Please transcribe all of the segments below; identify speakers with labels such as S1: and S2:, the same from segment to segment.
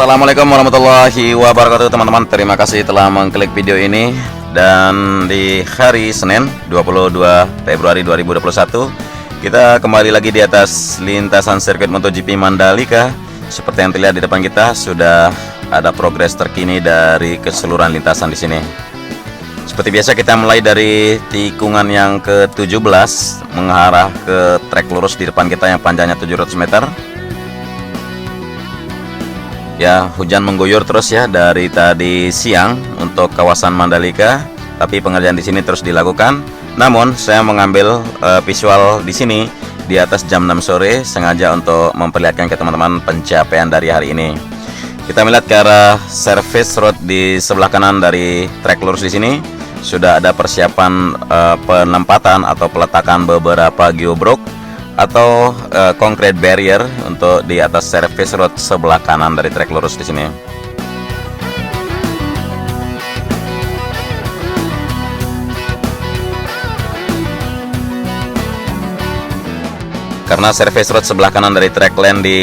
S1: Assalamualaikum warahmatullahi wabarakatuh teman-teman. Terima kasih telah mengklik video ini. Dan di hari Senin 22 Februari 2021 kita kembali lagi di atas lintasan sirkuit MotoGP Mandalika. Seperti yang terlihat di depan kita, sudah ada progres terkini dari keseluruhan lintasan di sini. Seperti biasa kita mulai dari tikungan yang ke-17 mengarah ke trek lurus di depan kita yang panjangnya 700 meter. Ya, hujan mengguyur terus ya dari tadi siang untuk kawasan Mandalika, tapi pengerjaan di sini terus dilakukan. Namun saya mengambil visual di sini di atas jam 6 sore sengaja untuk memperlihatkan ke teman-teman pencapaian dari hari ini. Kita melihat ke arah service road di sebelah kanan dari trek lurus di sini. Sudah ada persiapan penempatan atau peletakan beberapa geobrok atau concrete barrier untuk di atas service road sebelah kanan dari trek lurus di sini. Karena service road sebelah kanan dari track lane di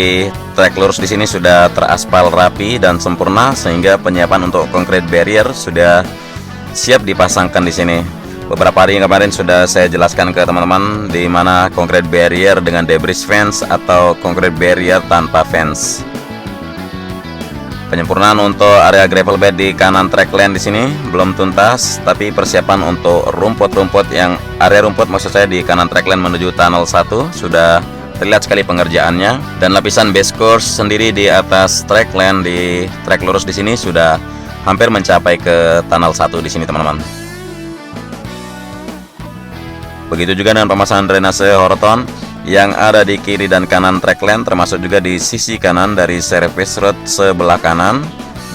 S1: trek lurus di sini sudah teraspal rapi dan sempurna, sehingga penyiapan untuk concrete barrier sudah siap dipasangkan di sini. Beberapa hari kemarin sudah saya jelaskan ke teman-teman di mana concrete barrier dengan debris fence atau concrete barrier tanpa fence. Penyempurnaan untuk area gravel bed di kanan track lane di sini belum tuntas, tapi persiapan untuk rumput-rumput yang area rumput maksud saya di kanan track lane menuju tunnel 1 sudah terlihat sekali pengerjaannya, dan lapisan base course sendiri di atas track lane di track lurus di sini sudah hampir mencapai ke tunnel 1 di sini teman-teman. Begitu juga dengan pemasangan drainase Horton yang ada di kiri dan kanan track lane, termasuk juga di sisi kanan dari service road sebelah kanan.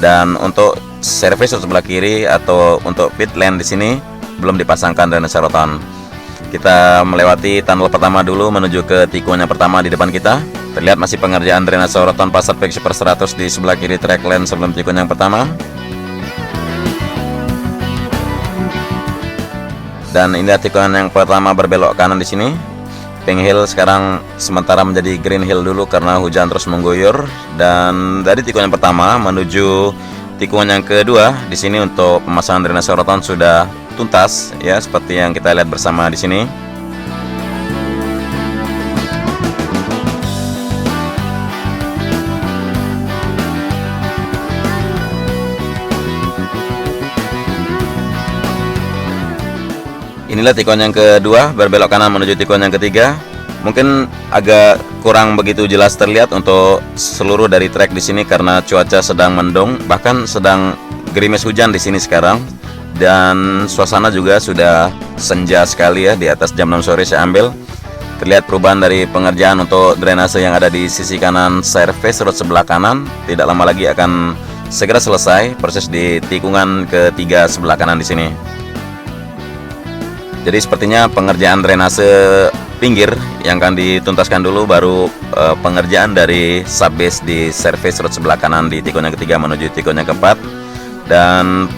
S1: Dan untuk service road sebelah kiri atau untuk pit lane di sini belum dipasangkan drainase Horton. Kita melewati tunnel pertama dulu menuju ke tikungan yang pertama di depan kita. Terlihat masih pengerjaan drainase Horton Passat Fix Super 100 di sebelah kiri track lane sebelum tikungan yang pertama. Dan ini tikungan yang pertama berbelok kanan di sini. Pink Hill sekarang sementara menjadi Green Hill dulu karena hujan terus mengguyur. Dan dari tikungan yang pertama menuju tikungan yang kedua di sini untuk pemasangan drainase Horton sudah tuntas ya, seperti yang kita lihat bersama di sini. Inilah tikungan yang kedua berbelok kanan menuju tikungan yang ketiga. Mungkin agak kurang begitu jelas terlihat untuk seluruh dari trek di sini karena cuaca sedang mendung, bahkan sedang gerimis hujan di sini sekarang. Dan suasana juga sudah senja sekali ya, di atas jam 6 sore saya ambil. Terlihat perubahan dari pengerjaan untuk drainase yang ada di sisi kanan service road sebelah kanan. Tidak lama lagi akan segera selesai proses di tikungan ketiga sebelah kanan di sini. Jadi sepertinya pengerjaan drainase pinggir yang akan dituntaskan dulu, baru pengerjaan dari subbase di service road sebelah kanan di tikungan yang ketiga menuju tikungan yang keempat. Dan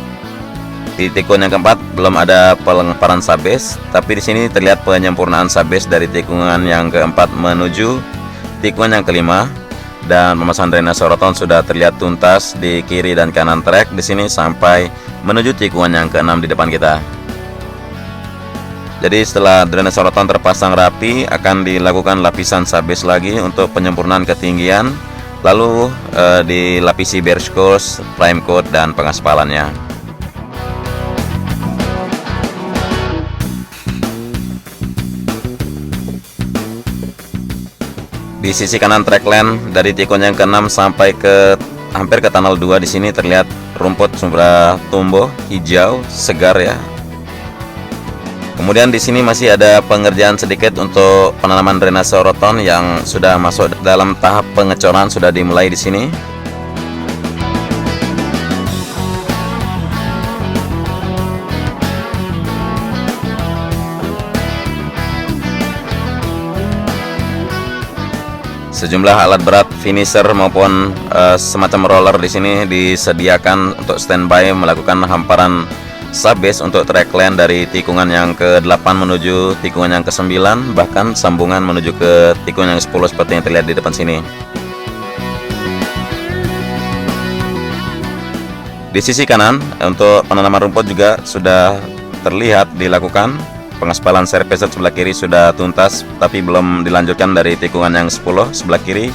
S1: di tikungan yang keempat belum ada pelemparan subbase, tapi di sini terlihat penyempurnaan subbase dari tikungan yang keempat menuju tikungan yang kelima. Dan pemasangan drainase Horton sudah terlihat tuntas di kiri dan kanan trek di sini sampai menuju tikungan yang keenam di depan kita. Jadi setelah drainase Horton terpasang rapi, akan dilakukan lapisan subbase lagi untuk penyempurnaan ketinggian, lalu dilapisi bare course, prime coat, dan pengaspalannya. Di sisi kanan track lane dari tikungan yang ke-6 sampai ke hampir ke tunnel 2 di sini terlihat rumput sudah tumbuh hijau segar ya. Kemudian di sini masih ada pengerjaan sedikit untuk penanaman drainase Horton yang sudah masuk dalam tahap pengecoran, sudah dimulai di sini. Sejumlah alat berat finisher maupun semacam roller di sini disediakan untuk standby melakukan hamparan subbase untuk track lane dari tikungan yang ke-8 menuju tikungan yang ke-9, bahkan sambungan menuju ke tikungan yang ke-10 seperti yang terlihat di depan sini. Di sisi kanan untuk penanaman rumput juga sudah terlihat dilakukan. Pengaspalan surface road sebelah kiri sudah tuntas, tapi belum dilanjutkan dari tikungan yang 10 sebelah kiri.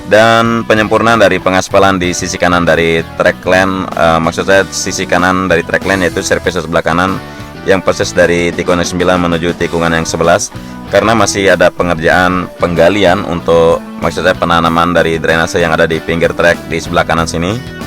S1: Dan penyempurnaan dari pengaspalan di sisi kanan dari track lane, maksud saya sisi kanan dari track lane, yaitu surface road sebelah kanan yang persis dari tikungan yang 9 menuju tikungan yang 11, karena masih ada pengerjaan penggalian untuk, maksud saya, penanaman dari drainase yang ada di pinggir trek di sebelah kanan sini.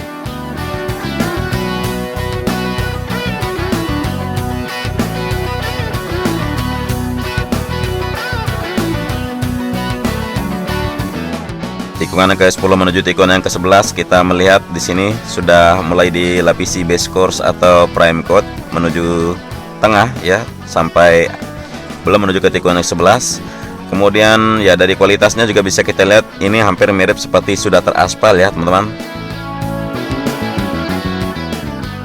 S1: Tikungan yang ke-10 menuju tikungan yang ke-11, kita melihat di sini sudah mulai dilapisi base course atau prime coat menuju tengah ya, sampai belum menuju ke tikungan yang 11. Kemudian ya dari kualitasnya juga bisa kita lihat ini hampir mirip seperti sudah teraspal ya teman-teman.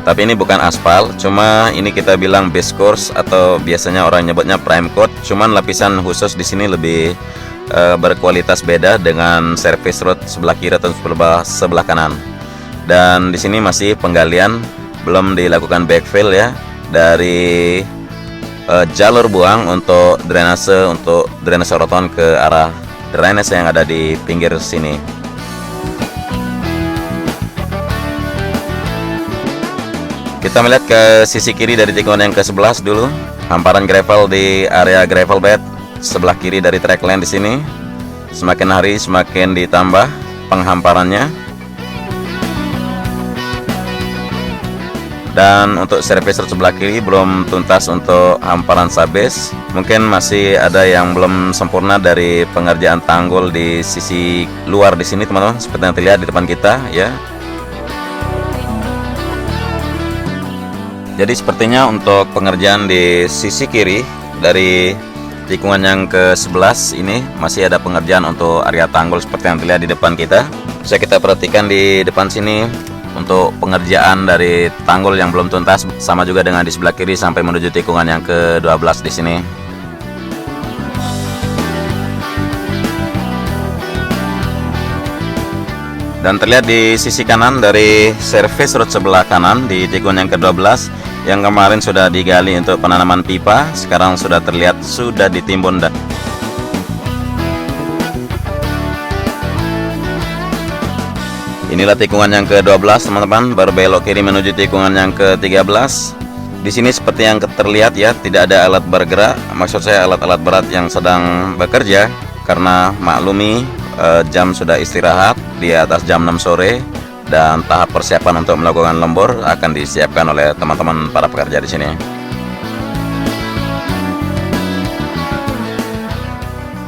S1: Tapi ini bukan aspal, cuma ini kita bilang base course atau biasanya orang nyebutnya prime coat. Cuman lapisan khusus di sini lebih berkualitas beda dengan surface road sebelah kiri atau sebelah kanan. Dan di sini masih penggalian, belum dilakukan backfill ya dari jalur buang untuk drainase roton ke arah drainase yang ada di pinggir sini. Kita melihat ke sisi kiri dari tikungan yang ke-11 dulu. Hamparan gravel di area gravel bed sebelah kiri dari track lane di sini. Semakin hari semakin ditambah penghamparannya. Dan untuk surface road sebelah kiri belum tuntas untuk hamparan sabes. Mungkin masih ada yang belum sempurna dari pengerjaan tanggul di sisi luar di sini teman-teman, seperti yang terlihat di depan kita ya. Jadi sepertinya untuk pengerjaan di sisi kiri dari tikungan yang ke-11 ini masih ada pengerjaan untuk area tanggul seperti yang terlihat di depan kita. Bisa kita perhatikan di depan sini untuk pengerjaan dari tanggul yang belum tuntas, sama juga dengan di sebelah kiri sampai menuju tikungan yang ke-12 di sini. Dan terlihat di sisi kanan dari surface road sebelah kanan di tikungan yang ke-12 yang kemarin sudah digali untuk penanaman pipa, sekarang sudah terlihat sudah ditimbun. Dan inilah tikungan yang ke-12 teman-teman, baru belok kiri menuju tikungan yang ke-13. Di sini seperti yang terlihat ya, tidak ada alat bergerak, maksud saya alat-alat berat yang sedang bekerja, karena maklumi jam sudah istirahat di atas jam 6 sore dan tahap persiapan untuk melakukan lembur akan disiapkan oleh teman-teman para pekerja di sini.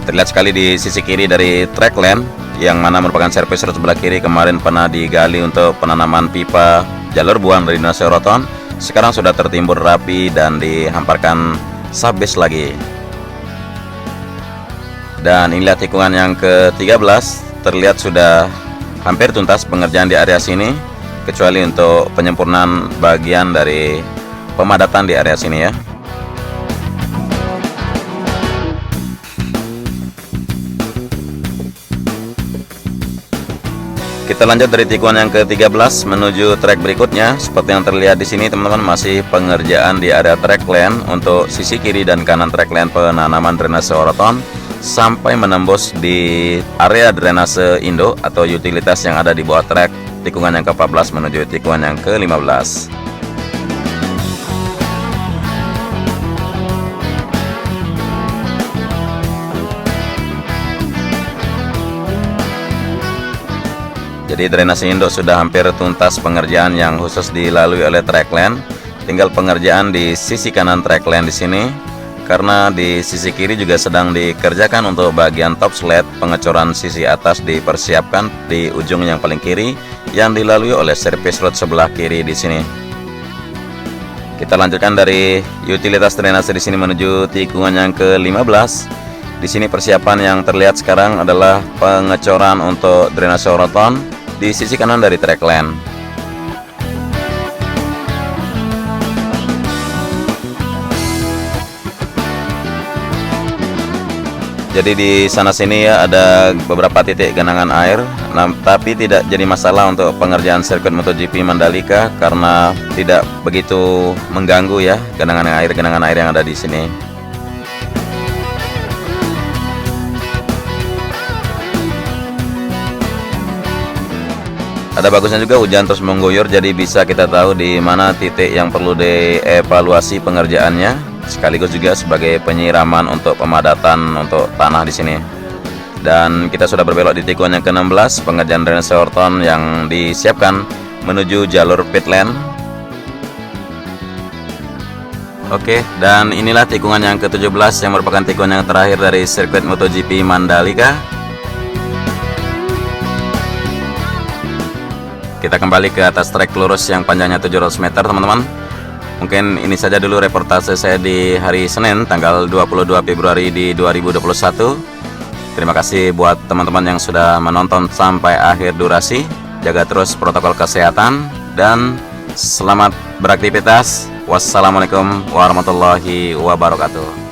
S1: Terlihat sekali di sisi kiri dari track lane yang mana merupakan surface road sebelah kiri, kemarin pernah digali untuk penanaman pipa jalur buang dari drainase roton, sekarang sudah tertimbun rapi dan dihamparkan sabes lagi. Dan inilah tikungan yang ke-13, terlihat sudah hampir tuntas pengerjaan di area sini, kecuali untuk penyempurnaan bagian dari pemadatan di area sini ya. Kita lanjut dari tikungan yang ke-13 menuju trek berikutnya. Seperti yang terlihat di sini teman-teman, masih pengerjaan di area trek lane untuk sisi kiri dan kanan trek lane penanaman drainase roton sampai menembus di area drainase Indo atau utilitas yang ada di bawah trek tikungan yang ke-14 menuju tikungan yang ke-15. Jadi drainase Indo sudah hampir tuntas pengerjaan yang khusus dilalui oleh track lane. Tinggal pengerjaan di sisi kanan track lane di sini. Karena di sisi kiri juga sedang dikerjakan untuk bagian top sled, pengecoran sisi atas dipersiapkan di ujung yang paling kiri yang dilalui oleh service road sebelah kiri di sini. Kita lanjutkan dari utilitas drainase di sini menuju tikungan yang ke-15. Di sini persiapan yang terlihat sekarang adalah pengecoran untuk drainase roton di sisi kanan dari track lane. Jadi di sana sini ya ada beberapa titik genangan air, tapi tidak jadi masalah untuk pengerjaan sirkuit MotoGP Mandalika karena tidak begitu mengganggu ya genangan air yang ada di sini. Ada bagusnya juga hujan terus mengguyur, jadi bisa kita tahu di mana titik yang perlu dievaluasi pengerjaannya, sekaligus juga sebagai penyiraman untuk pemadatan untuk tanah di sini. Dan kita sudah berbelok di tikungan yang ke-16, pengerjaan drainase Horton yang disiapkan menuju jalur pit lane. Oke, dan inilah tikungan yang ke-17 yang merupakan tikungan yang terakhir dari sirkuit MotoGP Mandalika. Kita kembali ke atas trek lurus yang panjangnya 700 meter, teman-teman. Mungkin ini saja dulu reportase saya di hari Senin tanggal 22 Februari di 2021. Terima kasih buat teman-teman yang sudah menonton sampai akhir durasi. Jaga terus protokol kesehatan dan selamat beraktivitas. Wassalamualaikum warahmatullahi wabarakatuh.